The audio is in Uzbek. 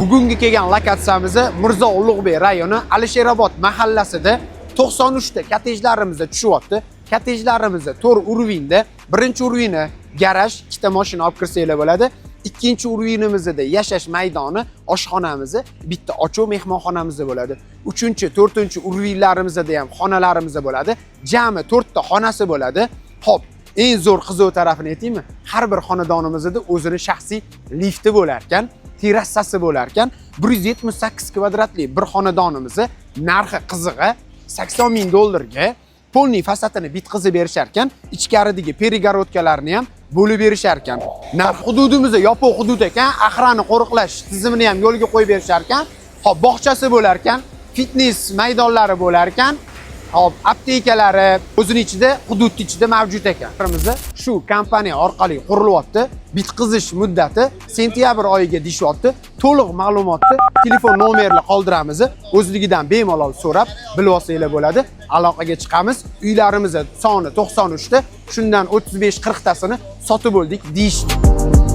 Bugungi kelgan lokatsiyamiz Mirzo Ulug'bek rayoni Alisherobod mahallasida 93 ta kottejlarimiz tushyapti. Kottejlarimiz 4 urvinda. Birinchi urvini garaj, ikkita mashina olib kirsanglar bo'ladi. Ikkinchi urvinimizda yashash maydoni, oshxonamiz, bitta ochuv mehmonxonamiz bo'ladi. Uchinchi, to'rtinchi urvinlarimizda ham xonalarimiz bo'ladi. Jami 4 ta xonasi bo'ladi. Xo'p, eng zo'r qiziq tarafini aytaymi? Har bir xonadonimizda o'zini shaxsiy lifti bo'lar ekan, terassasi bo'lar ekan. 178 kvadratli bir xonadonimiz narxi qizig'i $80,000 polniy fasadini bitkazib berishar ekan, ichkaridagi perigorodkalarni ham bo'lib berishar ekan. Narx hududimiz yopiq hudud ekan, ahrani qo'riqlash tizimini ham yo'lga qo'yib berishar ekan. Hop, bog'chasi bo'lar ekan, fitnes maydonlari bo'lar ekan. Hop, aptekalari o'zining ichida, hudud ichida mavjud ekan. Shu kompaniya orqali qurilyapti. Bitqizish muddati sentyabr oyiga deyishyapti. To'liq ma'lumotni telefon nomerli qoldiramiz. O'zligidan bemalol so'rab bilib olsanglar bo'ladi. Aloqaga chiqamiz. Uylarimiz soni 93 ta, shundan 35-40 tasini sotib oldik deyishdi.